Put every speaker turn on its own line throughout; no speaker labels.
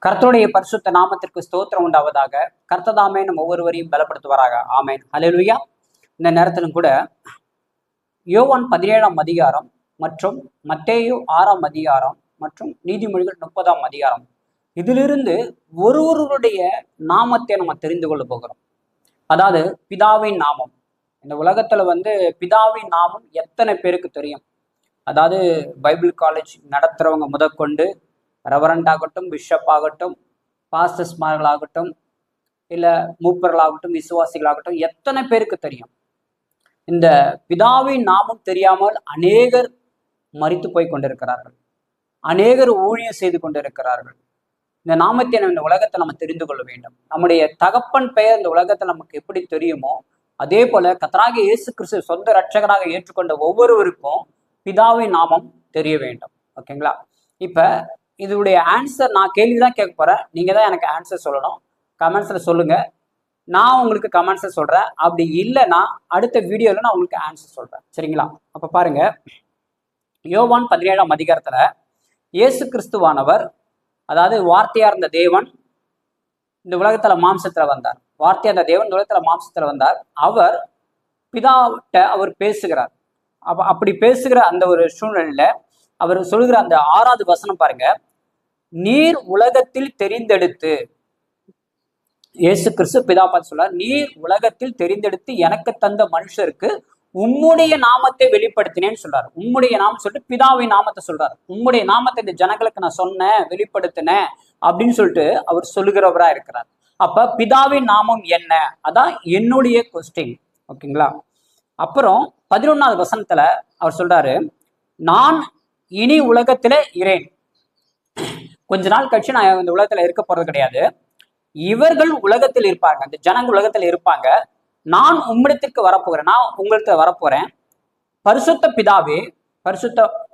கர்த்தருடைய பரிசுத்த நாமத்திற்கு ஸ்தோத்திரம் உண்டாவதாக. கர்த்ததாமே நம்ம ஒவ்வொருவரையும் பலப்படுத்துவாராக. ஆமேன். ஹல்லேலூயா. இந்த நேரத்திலும் கூட யோவான் 17ஆம் அதிகாரம் மற்றும் மத்தேயு 6ஆம் அதிகாரம் மற்றும் நீதிமொழிகள் 30ஆம் அதிகாரம், இதிலிருந்து ஒருவருடைய நாமத்தை நம்ம தெரிந்து கொள்ள போகிறோம். அதாவது பிதாவின் நாமம். இந்த உலகத்துல பிதாவின் நாமம் எத்தனை பேருக்கு தெரியும்? அதாவது பைபிள் காலேஜ் நடத்துறவங்க முதற்கொண்டு, ரெவரண்ட் ஆகட்டும், பிஷப் ஆகட்டும், பாஸ்டர்ஸ்மார்களாகட்டும், இல்லை மூப்பர்களாகட்டும், விசுவாசிகளாகட்டும், எத்தனை பேருக்கு தெரியும்? இந்த பிதாவின் நாமம் தெரியாமல் அநேகர் மரித்து போய் கொண்டிருக்கிறார்கள், அநேகர் ஊழியம் செய்து கொண்டிருக்கிறார்கள். இந்த நாமத்தை இந்த உலகத்தை நம்ம தெரிந்து கொள்ள வேண்டும். நம்முடைய தகப்பன் பெயர் இந்த உலகத்தில் நமக்கு எப்படி தெரியுமோ, அதே போல கர்த்தராகிய இயேசு கிறிஸ்து சொந்த இரட்சகராக ஏற்றுக்கொண்ட ஒவ்வொருவருக்கும் பிதாவின் நாமம் தெரிய வேண்டும். ஓகேங்களா? இப்ப இதனுடைய ஆன்சர், நான் கேள்விதான் கேட்க போறேன், நீங்க தான் எனக்கு ஆன்சர் சொல்லணும். கமெண்ட்ஸ்ல சொல்லுங்க, நான் உங்களுக்கு கமெண்ட்ஸ்ல சொல்றேன். அப்படி இல்லைன்னா அடுத்த வீடியோல நான் உங்களுக்கு ஆன்சர் சொல்றேன். சரிங்களா? அப்ப பாருங்க, யோவான் 17ஆம் அதிகாரத்துல இயேசு கிறிஸ்துவானவர், அதாவது வார்த்தையா இருந்த தேவன் இந்த உலகத்துல மாம்சத்துல வந்தார். வார்த்தையா இருந்த தேவன் இந்த உலகத்துல மாம்சத்துல வந்தார். அவர் பிதாவிட்ட அவர் பேசுகிறார். அப்படி பேசுகிற அந்த ஒரு சூழ்நிலையில அவர் சொல்லுகிற அந்த 6வது வசனம் பாருங்க, நீர் உலகத்தில் தெரிந்தெடுத்து, இயேசு கிறிஸ்து பிதா பார்த்து சொல்றார், நீர் உலகத்தில் தெரிந்தெடுத்து எனக்கு தந்த மனுஷருக்கு உம்முடைய நாமத்தை வெளிப்படுத்தினேன்னு சொல்றாரு. உம்முடைய நாமம் சொல்லிட்டு பிதாவின் நாமத்தை சொல்றாரு. உம்முடைய நாமத்தை இந்த ஜனங்களுக்கு நான் சொன்னேன், வெளிப்படுத்தினேன் அப்படின்னு சொல்லிட்டு அவர் சொல்லுகிறவரா இருக்கிறார். அப்ப பிதாவின் நாமம் என்ன? அதான் என்னுடைய கொஸ்டின். ஓகேங்களா? அப்புறம் 11வது வசனத்துல அவர் சொல்றாரு, நான் இனி உலகத்துல இரேன். கொஞ்ச நாள் கழிச்சு நான் இந்த உலகத்துல இருக்க போறது கிடையாது. இவர்கள் உலகத்தில் இருப்பாங்க, இந்த ஜனங்கள் உலகத்துல இருப்பாங்க. நான் உம்மிடத்திற்கு வரப்போகிறேன், நான் உங்களுக்கு வரப்போறேன். பரிசுத்த பிதாவே,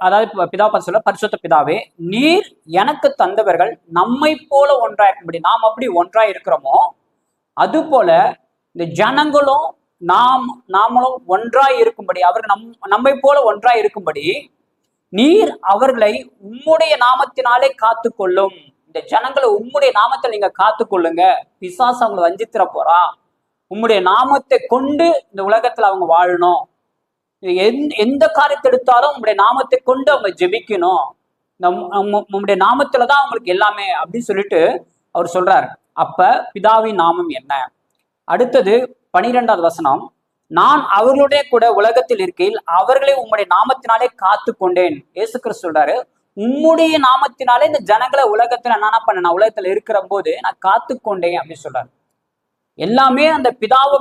அதாவது பிதா சொல்ல, பரிசுத்த பிதாவே, நீர் எனக்கு தந்தவர்கள் நம்மை போல ஒன்றாய் இருக்கும்படி, நாம் அப்படி ஒன்றாய் இருக்கிறோமோ அது போல இந்த ஜனங்களும் நாமளும் ஒன்றாய் இருக்கும்படி, அவர்கள் நம்மை போல ஒன்றாய் இருக்கும்படி நீர் அவர்களை உம்முடைய நாமத்தினாலே காத்து கொள்ளும். இந்த ஜனங்களை உம்முடைய நாமத்தில் நீங்க காத்து கொள்ளுங்க. பிசாசு அவங்களை வஞ்சித்திர போறா. உம்முடைய நாமத்தை கொண்டு இந்த உலகத்துல அவங்க வாழணும். எந்த காரியத்தை எடுத்தாலும் உங்களுடைய நாமத்தை கொண்டு அவங்க ஜெபிக்கணும். உங்களுடைய நாமத்துலதான் அவங்களுக்கு எல்லாமே அப்படின்னு சொல்லிட்டு அவர் சொல்றாரு. அப்ப பிதாவின் நாமம் என்ன? அடுத்தது 12வது வசனம், நான் அவர்களுடைய கூட உலகத்தில் இருக்கையில் அவர்களை உம்முடைய நாமத்தினாலே காத்து கொண்டேன். இயேசு கிறிஸ்து சொல்றாரு, உம்முடைய நாமத்தினாலே இந்த ஜனங்களை உலகத்துல என்ன பண்ண, நான் உலகத்துல இருக்கிற போது நான் காத்து கொண்டேன் அப்படின்னு சொல்றாரு. எல்லாமே அந்த பிதாவை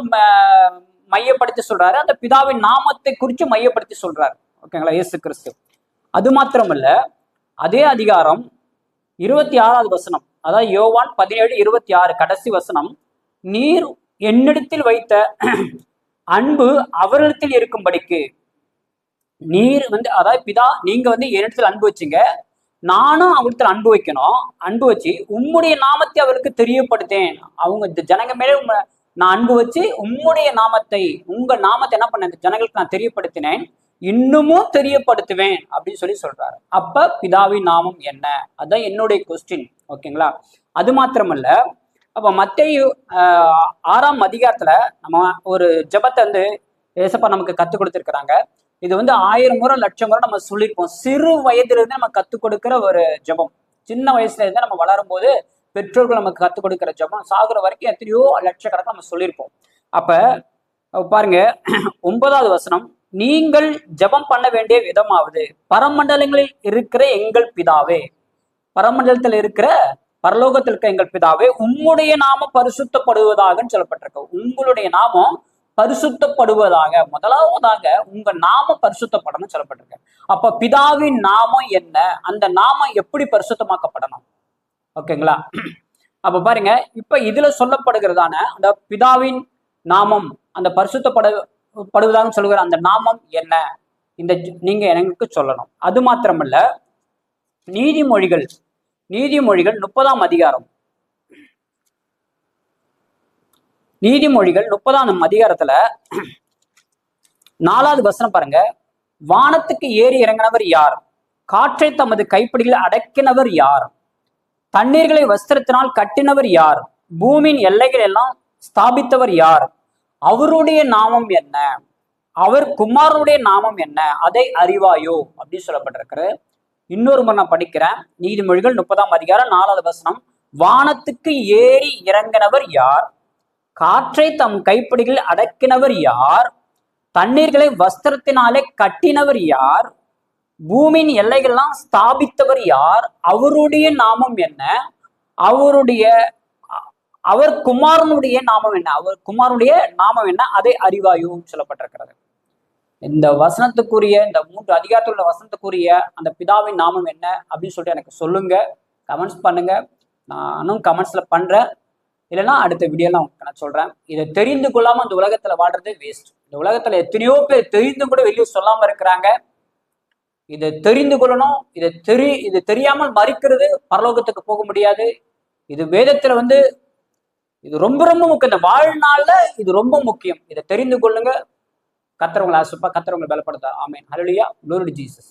மையப்படுத்தி சொல்றாரு, அந்த பிதாவின் நாமத்தை குறித்து மையப்படுத்தி சொல்றாரு. ஓகேங்களா? இயேசு கிறிஸ்து. அது மாத்திரமல்ல, அதே அதிகாரம் 26வது வசனம், அதாவது யோவான் 17:26 கடைசி வசனம், நீர் என்னிடத்தில் வைத்த அன்பு அவரிடத்தில் இருக்கும்படிக்கு, நீர் அதாவது பிதா, நீங்க என்னிடத்தில் அன்பு வச்சுங்க, நானும் அவங்களுக்கு அன்பு வைக்கணும். அன்பு வச்சு உம்முடைய நாமத்தை அவருக்கு தெரியப்படுத்தேன். அவங்க இந்த ஜனங்க மேலே நான் அன்பு வச்சு உம்முடைய நாமத்தை, உங்க நாமத்தை என்ன பண்ண, இந்த ஜனங்களுக்கு நான் தெரியப்படுத்தினேன், இன்னமும் தெரியப்படுத்துவேன் அப்படின்னு சொல்லி சொல்றாரு. அப்ப பிதாவின் நாமம் என்ன? அதான் என்னுடைய கொஸ்டின். ஓகேங்களா? அது மாத்திரமல்ல, அப்ப மத்தேயு 6ஆம் அதிகாரத்துல நம்ம ஒரு ஜெபத்தை ஏசப்பா நமக்கு கத்துக் கொடுத்திருக்கிறாங்க. இது 1000 முறை 1,00,000 முறை நம்ம சொல்லியிருப்போம். சிறு வயதுல இருந்து நம்ம கத்துக் கொடுக்கிற ஒரு ஜெபம். சின்ன வயசுல இருந்து நம்ம வளரும் போது பெற்றோர்கள் நமக்கு கத்துக் கொடுக்கிற ஜெபம், சாகுற வரைக்கும் எத்தனையோ லட்சக்கணக்கில் நம்ம சொல்லியிருப்போம். அப்ப பாருங்க, 9வது வசனம், நீங்கள் ஜெபம் பண்ண வேண்டிய விதமாவது, பரமண்டலங்களில் இருக்கிற எங்கள் பிதாவே, பரமண்டலத்தில் இருக்கிற, பரலோகத்தில் இருக்க எங்கள் பிதாவே, உம்முடைய நாமம் பரிசுத்தப்படுவதாக சொல்லப்பட்டிருக்கு. உங்களுடைய நாமம் பரிசுத்தப்படுவதாக, முதலாவதாக உங்க நாமம் பரிசுத்தப்படணும் சொல்லப்பட்டிருக்கு. அப்ப பிதாவின் நாமம் என்ன? அந்த நாமம் எப்படி பரிசுத்தமாக்கப்படணும்? ஓகேங்களா? அப்ப பாருங்க, இப்ப இதுல சொல்லப்படுகிறதான அந்த பிதாவின் நாமம், அந்த பரிசுத்தப்படுவதாக சொல்லுகிற அந்த நாமம் என்ன? நீங்க எனக்கு சொல்லணும். அது மாத்திரமல்ல, நீதிமொழிகள் 30ஆம் அதிகாரம், நீதிமொழிகள் 30ஆம் அதிகாரத்துல 4வது வசனம் பாருங்க, வானத்துக்கு ஏறி இறங்கினவர் யார்? காற்றை தமது கைப்பிடியில் அடக்கினவர் யார்? தண்ணீர்களை வஸ்திரத்தினால் கட்டினவர் யார்? பூமியின் எல்லைகள் எல்லாம் ஸ்தாபித்தவர் யார்? அவருடைய நாமம் என்ன? அவர் குமாரனுடைய நாமம் என்ன? அதை அறிவாயோ அப்படின்னு சொல்லப்பட்டிருக்கிறது. இன்னொரு முறை நான் படிக்கிறேன். நீதிமொழிகள் 30ஆம் அதிகாரம் 4வது வசனம். வானத்துக்கு ஏறி இறங்கினவர் யார்? காற்றை தம் கைப்பிடிகளில் அடக்கினவர் யார்? தண்ணீர்களை வஸ்திரத்தினாலே கட்டினவர் யார்? பூமியின் எல்லைகள்லாம் ஸ்தாபித்தவர் யார்? அவருடைய நாமம் என்ன? அவர் குமாரனுடைய நாமம் என்ன? அவர் குமாரனுடைய நாமம் என்ன? அதை அறிவாயோ சொல்லப்பட்டிருக்கிறது. இந்த வசனத்துக்குரிய, இந்த 3 அதிகாரத்தில் உள்ள வசனத்துக்குரிய அந்த பிதாவின் நாமம் என்ன அப்படின்னு சொல்லிட்டு எனக்கு சொல்லுங்க, கமெண்ட்ஸ் பண்ணுங்க. நானும் கமெண்ட்ஸ்ல பண்றேன். இல்லைன்னா அடுத்த வீடியோலாம் நான் சொல்றேன். இதை தெரிந்து கொள்ளாம இந்த உலகத்துல வாழ்றது வேஸ்ட். இந்த உலகத்துல எத்தனையோ பேர் தெரிந்து கூட வெளியே சொல்லாம இருக்கிறாங்க. இதை தெரிந்து கொள்ளணும். இது தெரியாமல் மறிக்கிறது பரலோகத்துக்கு போக முடியாது. இது வேதத்துல இது ரொம்ப ரொம்ப முக்கியம். இந்த வாழ்நாள்ல இது ரொம்ப முக்கியம். இதை தெரிந்து கொள்ளுங்க. கர்த்தர் உங்களை ஆசீர்வதிப்பார். கர்த்தர் உங்களை பலப்படுத்தார். ஆமென். ஹல்லேலூயா. Glory to Jesus.